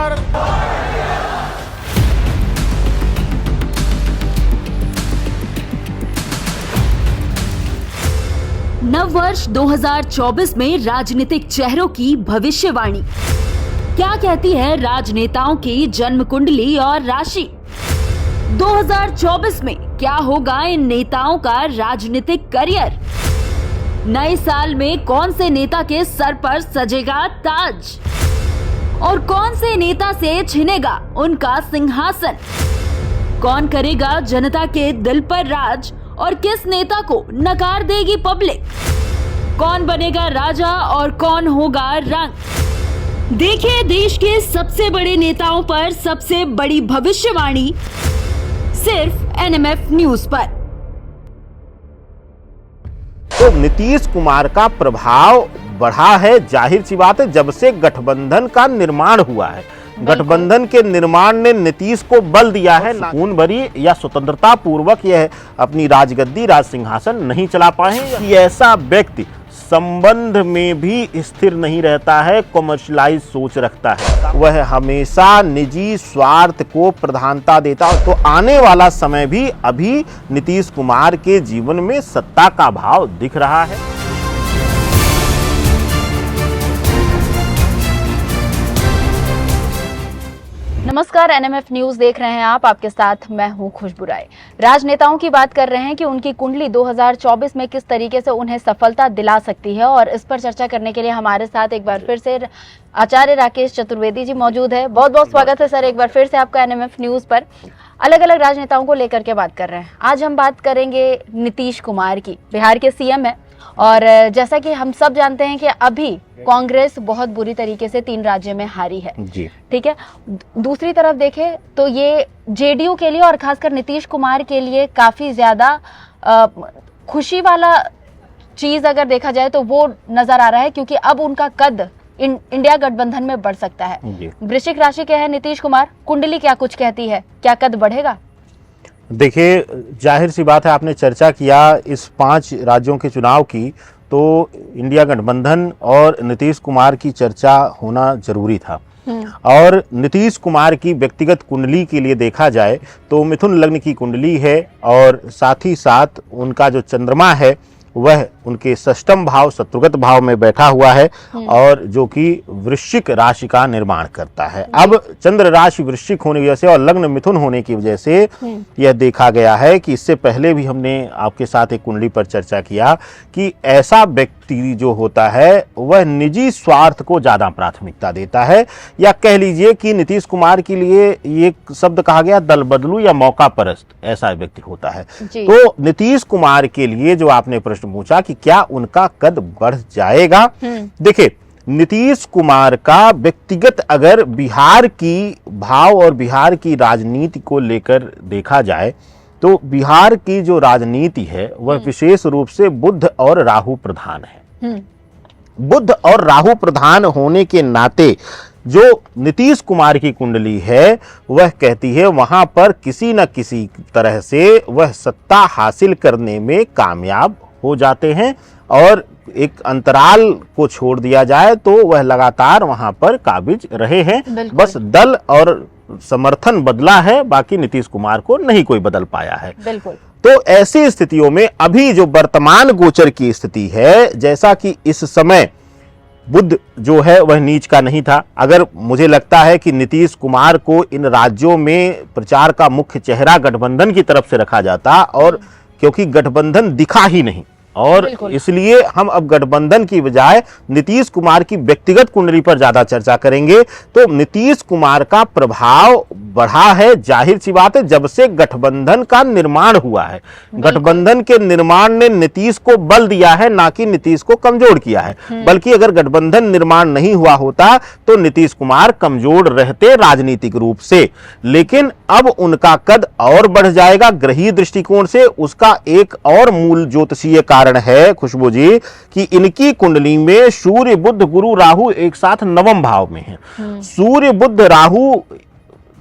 सरकार। नववर्ष 2024 में राजनीतिक चेहरों की भविष्यवाणी क्या कहती है राजनेताओं की जन्म कुंडली और राशि। 2024 में क्या होगा इन नेताओं का राजनीतिक करियर। नए साल में कौन से नेता के सर पर सजेगा ताज और कौन से नेता से छिनेगा उनका सिंहासन। कौन करेगा जनता के दिल पर राज और किस नेता को नकार देगी पब्लिक। कौन बनेगा राजा और कौन होगा रंग। देखिए देश के सबसे बड़े नेताओं पर सबसे बड़ी भविष्यवाणी सिर्फ एनएमएफ न्यूज पर। तो नीतीश कुमार का प्रभाव बढ़ा है, जाहिर सी बात है, जब से गठबंधन का निर्माण हुआ है। गठबंधन के निर्माण ने नीतीश को बल दिया है। खून भरी या स्वतंत्रता पूर्वक यह अपनी राजगद्दी राज सिंहासन नहीं चला पाए। कि ऐसा व्यक्ति संबंध में भी स्थिर नहीं रहता है, कमर्शियलाइज सोच रखता है, वह हमेशा निजी स्वार्थ को प्रधानता देता है। तो आने वाला समय भी अभी नीतीश कुमार के जीवन में सत्ता का भाव दिख रहा है। नमस्कार, एनएमएफ न्यूज देख रहे हैं आप। आपके साथ मैं हूं खुशबू राय। राजनेताओं की बात कर रहे हैं कि उनकी कुंडली 2024 में किस तरीके से उन्हें सफलता दिला सकती है, और इस पर चर्चा करने के लिए हमारे साथ एक बार फिर से आचार्य राकेश चतुर्वेदी जी मौजूद है। बहुत बहुत स्वागत है सर, एक बार फिर से आपका एनएमएफ न्यूज पर। अलग अलग राजनेताओं को लेकर के बात कर रहे हैं। आज हम बात करेंगे नीतीश कुमार की। बिहार के सीएम है और जैसा कि हम सब जानते हैं कि अभी कांग्रेस बहुत बुरी तरीके से 3 राज्यों में हारी है जी, ठीक है। दूसरी तरफ देखें तो ये जेडीयू के लिए और खासकर नीतीश कुमार के लिए काफी ज्यादा खुशी वाला चीज अगर देखा जाए तो वो नजर आ रहा है, क्योंकि अब उनका कद इंडिया गठबंधन में बढ़ सकता है। वृश्चिक राशि के है नीतीश कुमार, कुंडली क्या कुछ कहती है, क्या कद बढ़ेगा? देखिए, जाहिर सी बात है, आपने चर्चा किया इस 5 राज्यों के चुनाव की, तो इंडिया गठबंधन और नीतीश कुमार की चर्चा होना जरूरी था। और नीतीश कुमार की व्यक्तिगत कुंडली के लिए देखा जाए तो मिथुन लग्न की कुंडली है और साथ ही साथ उनका जो चंद्रमा है वह उनके षष्ठम भाव शत्रुगत भाव में बैठा हुआ है और जो कि वृश्चिक राशि का निर्माण करता है। अब चंद्र राशि वृश्चिक होने की वजह से और लग्न मिथुन होने की वजह से यह देखा गया है कि इससे पहले भी हमने आपके साथ एक कुंडली पर चर्चा किया कि ऐसा व्यक्ति जो होता है वह निजी स्वार्थ को ज्यादा प्राथमिकता देता है, या कह लीजिए कि नीतीश कुमार के लिए ये शब्द कहा गया दल बदलू या मौका परस्त, ऐसा व्यक्ति होता है। तो नीतीश कुमार के लिए जो आपने प्रश्न पूछा कि क्या उनका कद बढ़ जाएगा, देखिए नीतीश कुमार का व्यक्तिगत अगर बिहार की भाव और बिहार की राजनीति को लेकर देखा जाए तो बिहार की जो राजनीति है वह विशेष रूप से बुध और राहु प्रधान है। बुध और राहु प्रधान होने के नाते जो नीतीश कुमार की कुंडली है वह कहती है वहां पर किसी न किसी तरह से वह सत्ता हासिल करने में कामयाब हो जाते हैं, और एक अंतराल को छोड़ दिया जाए तो वह लगातार वहां पर काबिज रहे हैं। बस दल और समर्थन बदला है, बाकी नीतीश कुमार को नहीं कोई बदल पाया है। बिल्कुल। तो ऐसी स्थितियों में अभी जो वर्तमान गोचर की स्थिति है, जैसा कि इस समय बुध जो है वह नीच का नहीं था। अगर मुझे लगता है कि नीतीश कुमार को इन राज्यों में प्रचार का मुख्य चेहरा गठबंधन की तरफ से रखा जाता, और क्योंकि गठबंधन दिखा ही नहीं और इसलिए हम अब गठबंधन की बजाय नीतीश कुमार की व्यक्तिगत कुंडली पर ज्यादा चर्चा करेंगे। तो नीतीश कुमार का प्रभाव बढ़ा है, जाहिर सी बात है, जब से गठबंधन का निर्माण हुआ है। गठबंधन के निर्माण ने नीतीश को बल दिया है, ना कि नीतीश को कमजोर किया है। बल्कि अगर गठबंधन निर्माण नहीं हुआ होता तो नीतीश कुमार कमजोर रहते राजनीतिक रूप से, लेकिन अब उनका कद और बढ़ जाएगा ग्रही दृष्टिकोण से। उसका एक और मूल ज्योतिषीय कारण है खुशबू जी कि इनकी कुंडली में सूर्य बुध गुरु राहु एक साथ नवम भाव में है। सूर्य बुध राहु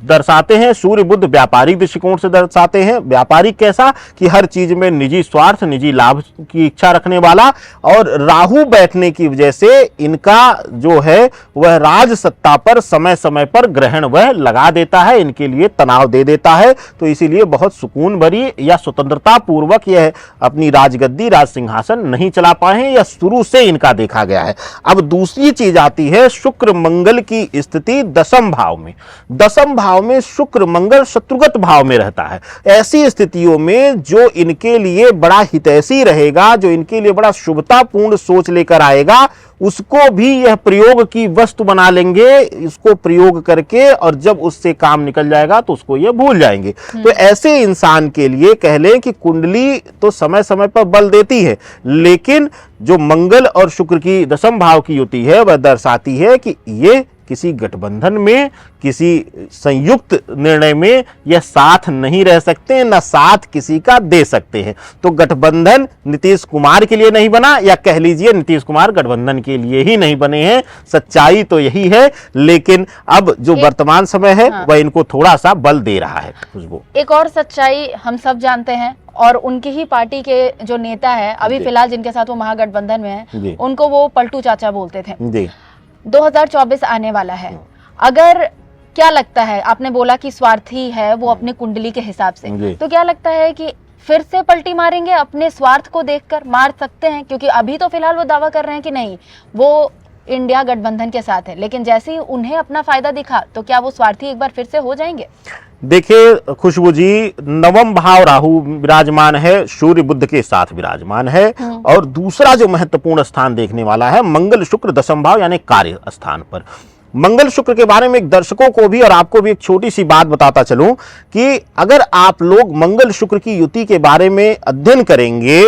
दर्शाते हैं। सूर्य बुध व्यापारिक दृष्टिकोण से दर्शाते हैं। व्यापारिक कैसा कि हर चीज में निजी स्वार्थ, निजी लाभ की इच्छा रखने वाला। और राहु बैठने की वजह से इनका जो है वह राज सत्ता पर समय समय पर ग्रहण वह लगा देता है, इनके लिए तनाव दे देता है। तो इसीलिए बहुत सुकून भरी या स्वतंत्रता पूर्वक यह अपनी राजगद्दी, राज सिंहासन नहीं चला पाए हैं, या शुरू से इनका देखा गया है। अब दूसरी चीज आती है शुक्र मंगल की स्थिति दशम भाव में। दशम भाव में शुक्र मंगल शत्रुगत भाव में रहता है। ऐसी स्थितियों में जो इनके लिए बड़ा हितैषी रहेगा, जो इनके लिए बड़ा शुभतापूर्ण सोच लेकर आएगा, उसको भी यह प्रयोग की वस्तु बना लेंगे, इसको प्रयोग करके, और जब उससे काम निकल जाएगा तो उसको ये भूल जाएंगे। तो ऐसे इंसान के लिए कह लें कि कुंडली तो समय समय पर बल देती है, लेकिन जो मंगल और शुक्र की दशम भाव की युति है वह दर्शाती है कि ये किसी गठबंधन में, किसी संयुक्त निर्णय में यह साथ नहीं रह सकते, न साथ किसी का दे सकते हैं। तो गठबंधन नीतीश कुमार के लिए नहीं बना, या कह लीजिए नीतीश कुमार गठबंधन के लिए ही नहीं बने हैं। सच्चाई तो यही है, लेकिन अब जो वर्तमान समय है वह इनको थोड़ा सा बल दे रहा है। खुशबू, एक और सच्चाई हम सब जानते हैं, और उनकी ही पार्टी के जो नेता है अभी फिलहाल जिनके साथ वो महागठबंधन में है, उनको वो पलटू चाचा बोलते थे जी। 2024 आने वाला है, अगर क्या लगता है, आपने बोला कि स्वार्थी है वो अपनी कुंडली के हिसाब से, तो क्या लगता है कि फिर से पलटी मारेंगे, अपने स्वार्थ को देखकर मार सकते हैं? क्योंकि अभी तो फिलहाल वो दावा कर रहे हैं कि नहीं वो इंडिया गठबंधन के साथ है, लेकिन जैसे ही उन्हें अपना फायदा दिखा तो क्या वो स्वार्थी एक बार फिर से हो जाएंगे? देखिए खुशबू जी, नवम भाव राहु विराजमान है, सूर्य बुध के साथ विराजमान है, और दूसरा जो महत्वपूर्ण स्थान देखने वाला है मंगल शुक्र दशम भाव यानी कार्य स्थान पर। मंगल शुक्र के बारे में एक दर्शकों को भी और आपको भी एक छोटी सी बात बताता चलूं कि अगर आप लोग मंगल शुक्र की युति के बारे में अध्ययन करेंगे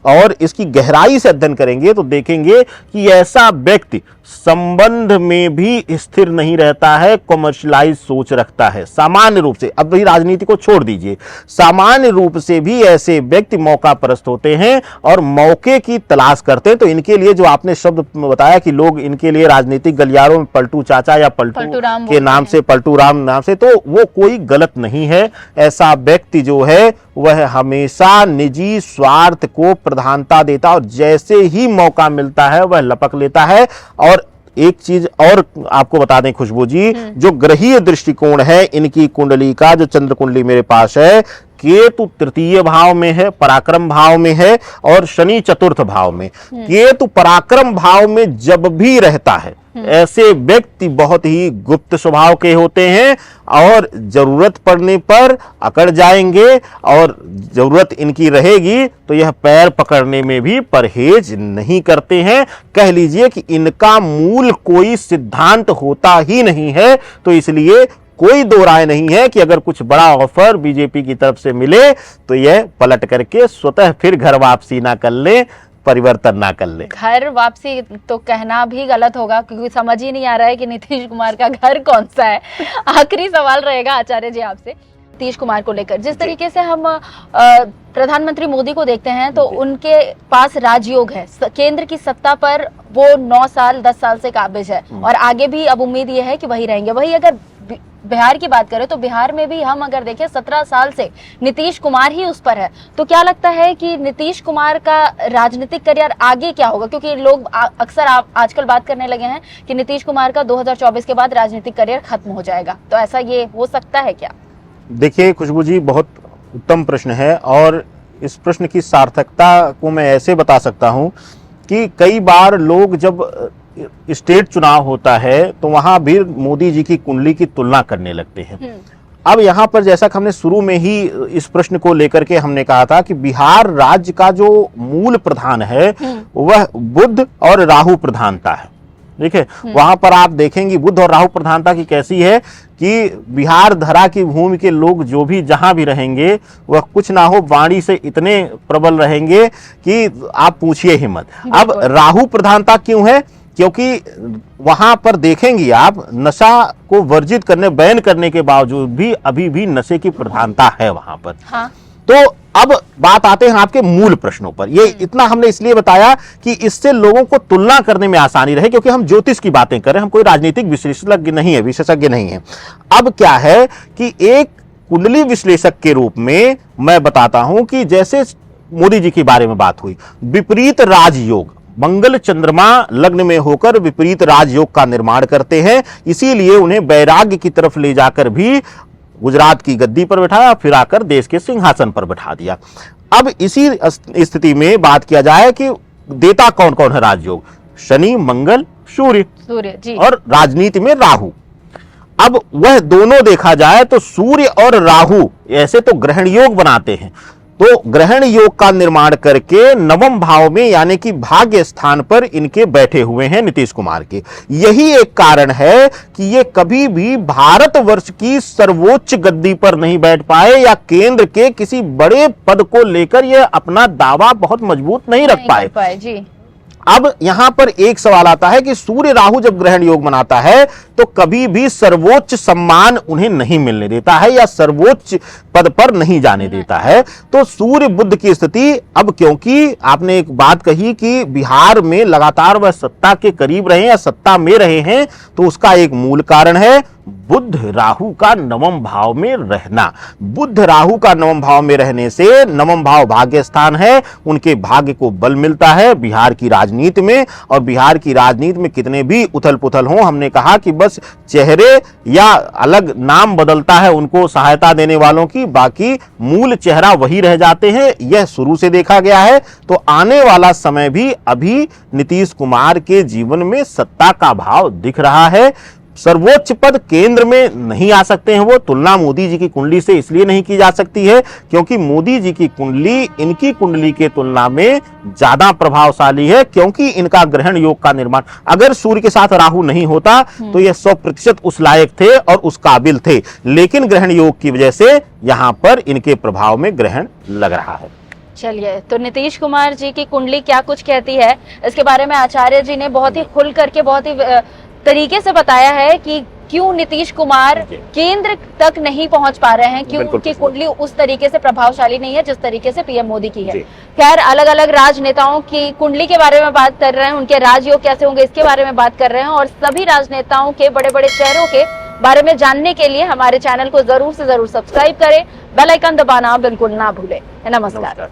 और इसकी गहराई से अध्ययन करेंगे तो देखेंगे कि ऐसा व्यक्ति संबंध में भी स्थिर नहीं रहता है, कमर्शियलाइज सोच रखता है सामान्य रूप से। अब भी राजनीति को छोड़ दीजिए, सामान्य रूप से भी ऐसे व्यक्ति मौका परस्त होते हैं और मौके की तलाश करते हैं। तो इनके लिए जो आपने शब्द बताया कि लोग इनके लिए राजनीतिक गलियारों में पलटू चाचा या पलटू के नाम से, पलटू राम नाम से, तो वो कोई गलत नहीं है। ऐसा व्यक्ति जो है वह हमेशा निजी स्वार्थ को प्रधानता देता और जैसे ही मौका मिलता है वह लपक लेता है। और एक चीज और आपको बता दें खुशबू जी, जो ग्रहीय दृष्टिकोण है इनकी कुंडली का, जो चंद्र कुंडली मेरे पास है, केतु तृतीय भाव में है, पराक्रम भाव में है, और शनि चतुर्थ भाव में। केतु पराक्रम भाव में जब भी रहता है ऐसे व्यक्ति बहुत ही गुप्त स्वभाव के होते हैं और जरूरत पड़ने पर अकड़ जाएंगे, और जरूरत इनकी रहेगी तो यह पैर पकड़ने में भी परहेज नहीं करते हैं। कह लीजिए कि इनका मूल कोई सिद्धांत होता ही नहीं है। तो इसलिए कोई दो राय नहीं है कि अगर कुछ बड़ा ऑफर बीजेपी की तरफ से मिले तो यह पलट करके स्वतः फिर घर वापसी ना कर ले, परिवर्तन ना कर ले। घर वापसी तो कहना भी गलत होगा, क्योंकि समझ ही नहीं आ रहा है कि नीतीश कुमार का घर कौन सा है। आखिरी सवाल रहेगा आचार्य जी आपसे, नीतीश कुमार को लेकर जिस तरीके से हम प्रधानमंत्री मोदी को देखते हैं तो उनके पास राजयोग है, केंद्र की सत्ता पर वो 9 साल 10 साल से काबिज है, और आगे भी अब उम्मीद ये है कि वही रहेंगे। वही अगर बिहार की बात करें तो बिहार में भी हम अगर देखें 17 साल से नीतीश कुमार ही उस पर है। तो क्या लगता है कि नीतीश कुमार का राजनीतिक करियर आगे क्या होगा? क्योंकि लोग अक्सर आजकल बात करने लगे हैं कि नीतीश कुमार का 2024 के बाद राजनीतिक करियर खत्म हो जाएगा, तो ऐसा ये हो सकता है क्या? देखिए खुशबू जी, बहुत उत्तम प्रश्न है, और इस प्रश्न की सार्थकता को मैं ऐसे बता सकता हूं कि कई बार लोग जब स्टेट चुनाव होता है तो वहां भी मोदी जी की कुंडली की तुलना करने लगते हैं। अब यहाँ पर जैसा कि हमने शुरू में ही इस प्रश्न को लेकर के हमने कहा था कि बिहार राज्य का जो मूल प्रधान है वह बुध और राहु प्रधानता है। देखिए वहां पर आप देखेंगे बुध और राहु प्रधानता की कैसी है कि बिहार धरा की भूमि के लोग जो भी जहां भी रहेंगे वह कुछ ना हो वाणी से इतने प्रबल रहेंगे कि आप पूछिए ही मत। अब राहु प्रधानता क्यों है? क्योंकि वहां पर देखेंगे आप नशा को वर्जित करने, बैन करने के बावजूद भी अभी भी नशे की प्रधानता है वहां पर। हाँ। तो अब बात आते हैं आपके मूल प्रश्नों पर। ये इतना हमने इसलिए बताया कि इससे लोगों को तुलना करने में आसानी रहे, क्योंकि हम ज्योतिष की बातें कर रहे हैं, हम कोई राजनीतिक विशेषज्ञ नहीं है। अब क्या है कि एक कुंडली विश्लेषक के रूप में मैं बताता हूं कि जैसे मोदी जी के बारे में बात हुई, विपरीत राजयोग, मंगल चंद्रमा लग्न में होकर विपरीत राजयोग का निर्माण करते हैं, इसीलिए उन्हें वैराग्य की तरफ ले जाकर भी गुजरात की गद्दी पर बैठाया, फिर आकर देश के सिंहासन पर बैठा दिया। अब इसी स्थिति में बात किया जाए कि देता कौन कौन है राजयोग, शनि, मंगल, सूर्य जी, और राजनीति में राहु। अब वह दोनों देखा जाए तो सूर्य और राहु ऐसे तो ग्रहण योग बनाते हैं, तो ग्रहण योग का निर्माण करके नवम भाव में यानी कि भाग्य स्थान पर इनके बैठे हुए हैं नीतीश कुमार के। यही एक कारण है कि ये कभी भी भारतवर्ष की सर्वोच्च गद्दी पर नहीं बैठ पाए या केंद्र के किसी बड़े पद को लेकर ये अपना दावा बहुत मजबूत नहीं रख पाए जी। अब यहां पर एक सवाल आता है कि सूर्य राहु जब ग्रहण योग बनाता है तो कभी भी सर्वोच्च सम्मान उन्हें नहीं मिलने देता है या सर्वोच्च पद पर नहीं जाने देता है। तो सूर्य बुध की स्थिति, अब क्योंकि आपने एक बात कही कि बिहार में लगातार वह सत्ता के करीब रहे या सत्ता में रहे हैं, तो उसका एक मूल कारण है बुध राहु का नवम भाव में रहना। बुध राहु का नवम भाव में रहने से, नवम भाव भाग्य स्थान है, उनके भाग्य को बल मिलता है बिहार की राजनीति में। और बिहार की राजनीति में कितने भी उथल पुथल हो, हमने कहा कि बस चेहरे या अलग नाम बदलता है उनको सहायता देने वालों की, बाकी मूल चेहरा वही रह जाते हैं। यह शुरू से देखा गया है। तो आने वाला समय भी अभी नीतीश कुमार के जीवन में सत्ता का भाव दिख रहा है। सर्वोच्च पद केंद्र में नहीं आ सकते हैं वो। तुलना मोदी जी की कुंडली से इसलिए नहीं की जा सकती है क्योंकि मोदी जी की कुंडली इनकी कुंडली के तुलना में ज्यादा प्रभावशाली है, क्योंकि इनका ग्रहण योग का निर्माण, अगर सूर्य के साथ राहु नहीं होता तो ये 100% उस लायक थे और उस काबिल थे, लेकिन ग्रहण योग की वजह से यहां पर इनके प्रभाव में ग्रहण लग रहा है। चलिए, तो नीतीश कुमार जी की कुंडली क्या कुछ कहती है, इसके बारे में आचार्य जी ने बहुत ही खुल करके, बहुत ही तरीके से बताया है कि क्यों नीतीश कुमार केंद्र तक नहीं पहुंच पा रहे हैं, क्यों उनकी कुंडली उस तरीके से प्रभावशाली नहीं है जिस तरीके से पीएम मोदी की है। खैर, अलग अलग राजनेताओं की कुंडली के बारे में बात कर रहे हैं, उनके राजयोग कैसे होंगे इसके बारे में बात कर रहे हैं, और सभी राजनेताओं के बड़े बड़े चेहरों के बारे में जानने के लिए हमारे चैनल को जरूर से जरूर सब्सक्राइब करें, बेल आइकन दबाना बिल्कुल ना भूलें। नमस्कार।